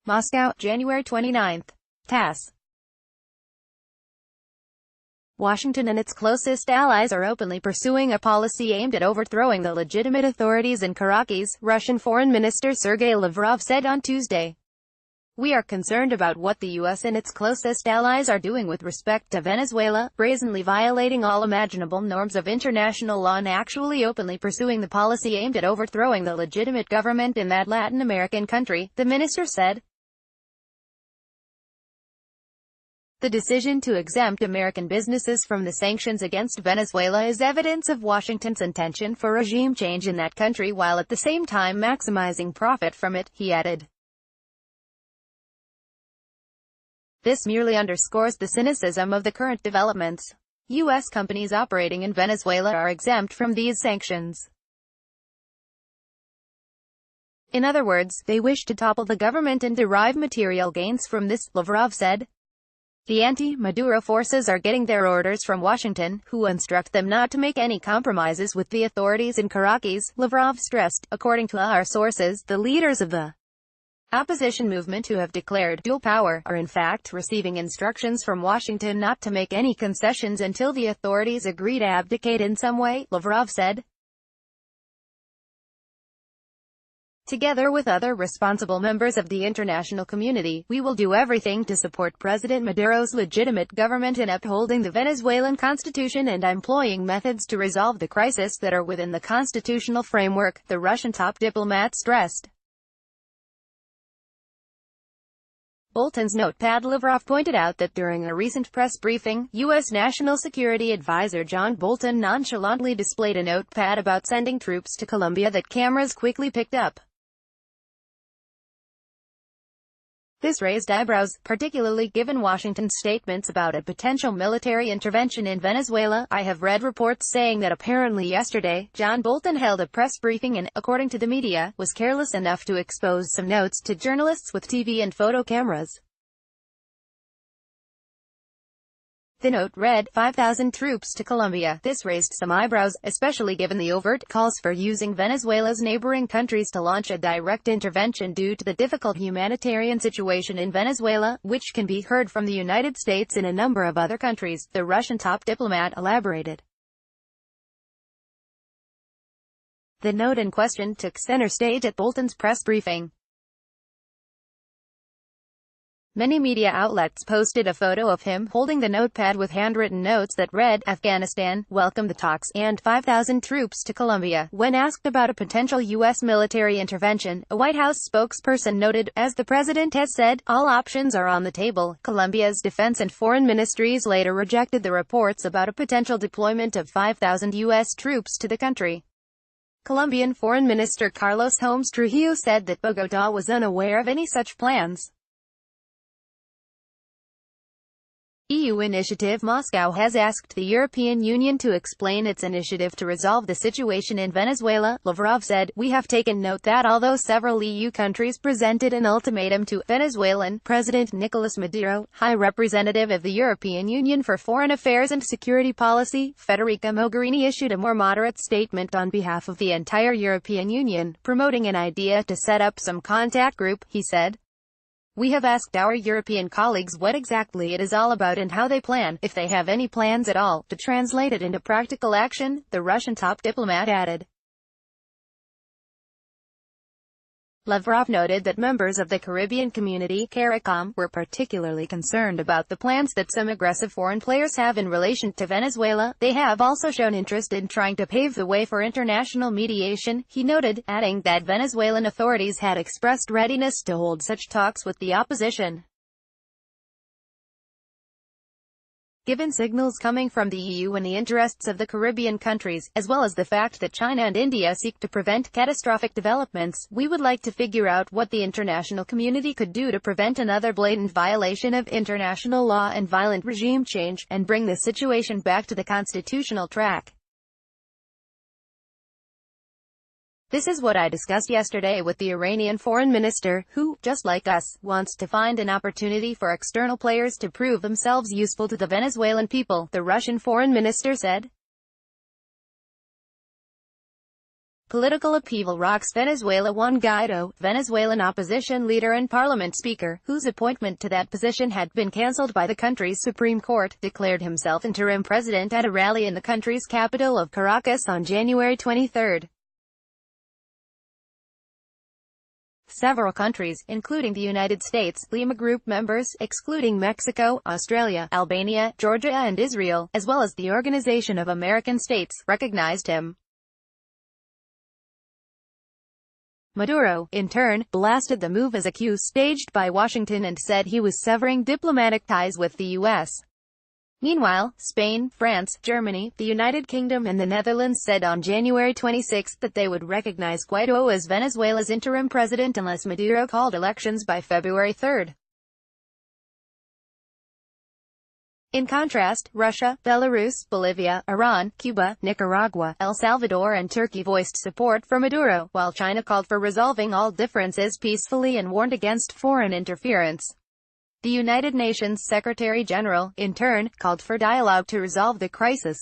Moscow, January 29. TASS. Washington and its closest allies are openly pursuing a policy aimed at overthrowing the legitimate authorities in Caracas, Russian Foreign Minister Sergei Lavrov said on Tuesday. We are concerned about what the U.S. and its closest allies are doing with respect to Venezuela, brazenly violating all imaginable norms of international law and actually openly pursuing the policy aimed at overthrowing the legitimate government in that Latin American country, the minister said. The decision to exempt American businesses from the sanctions against Venezuela is evidence of Washington's intention for regime change in that country while at the same time maximizing profit from it, he added. This merely underscores the cynicism of the current developments. U.S. companies operating in Venezuela are exempt from these sanctions. In other words, they wish to topple the government and derive material gains from this, Lavrov said. The anti-Maduro forces are getting their orders from Washington, who instruct them not to make any compromises with the authorities in Caracas, Lavrov stressed. According to our sources, the leaders of the opposition movement who have declared dual power are in fact receiving instructions from Washington not to make any concessions until the authorities agree to abdicate in some way, Lavrov said. Together with other responsible members of the international community, we will do everything to support President Maduro's legitimate government in upholding the Venezuelan constitution and employing methods to resolve the crisis that are within the constitutional framework, the Russian top diplomat stressed. Bolton's notepad. Lavrov pointed out that during a recent press briefing, U.S. National Security Advisor John Bolton nonchalantly displayed a notepad about sending troops to Colombia that cameras quickly picked up. This raised eyebrows, particularly given Washington's statements about a potential military intervention in Venezuela. I have read reports saying that apparently yesterday, John Bolton held a press briefing and, according to the media, was careless enough to expose some notes to journalists with TV and photo cameras. The note read, 5,000 troops to Colombia. This raised some eyebrows, especially given the overt calls for using Venezuela's neighboring countries to launch a direct intervention due to the difficult humanitarian situation in Venezuela, which can be heard from the United States and a number of other countries, the Russian top diplomat elaborated. The note in question took center stage at Bolton's press briefing. Many media outlets posted a photo of him holding the notepad with handwritten notes that read, Afghanistan, welcome the talks, and 5,000 troops to Colombia. When asked about a potential U.S. military intervention, a White House spokesperson noted, as the president has said, all options are on the table. Colombia's defense and foreign ministries later rejected the reports about a potential deployment of 5,000 U.S. troops to the country. Colombian Foreign Minister Carlos Holmes Trujillo said that Bogotá was unaware of any such plans. EU initiative. Moscow has asked the European Union to explain its initiative to resolve the situation in Venezuela, Lavrov said. We have taken note that although several EU countries presented an ultimatum to Venezuelan President Nicolas Maduro, High Representative of the European Union for Foreign Affairs and Security Policy, Federica Mogherini issued a more moderate statement on behalf of the entire European Union, promoting an idea to set up some contact group, he said. We have asked our European colleagues what exactly it is all about and how they plan, if they have any plans at all, to translate it into practical action, the Russian top diplomat added. Lavrov noted that members of the Caribbean community, CARICOM, were particularly concerned about the plans that some aggressive foreign players have in relation to Venezuela. They have also shown interest in trying to pave the way for international mediation, he noted, adding that Venezuelan authorities had expressed readiness to hold such talks with the opposition. Given signals coming from the EU and the interests of the Caribbean countries, as well as the fact that China and India seek to prevent catastrophic developments, we would like to figure out what the international community could do to prevent another blatant violation of international law and violent regime change, and bring the situation back to the constitutional track. This is what I discussed yesterday with the Iranian foreign minister, who, just like us, wants to find an opportunity for external players to prove themselves useful to the Venezuelan people, the Russian foreign minister said. Political upheaval rocks Venezuela. Juan Guaido, Venezuelan opposition leader and parliament speaker, whose appointment to that position had been cancelled by the country's Supreme Court, declared himself interim president at a rally in the country's capital of Caracas on January 23. Several countries, including the United States, Lima Group members, excluding Mexico, Australia, Albania, Georgia and Israel, as well as the Organization of American States, recognized him. Maduro, in turn, blasted the move as a coup staged by Washington and said he was severing diplomatic ties with the U.S. Meanwhile, Spain, France, Germany, the United Kingdom and the Netherlands said on January 26 that they would recognize Guaido as Venezuela's interim president unless Maduro called elections by February 3. In contrast, Russia, Belarus, Bolivia, Iran, Cuba, Nicaragua, El Salvador and Turkey voiced support for Maduro, while China called for resolving all differences peacefully and warned against foreign interference. The United Nations Secretary-General, in turn, called for dialogue to resolve the crisis.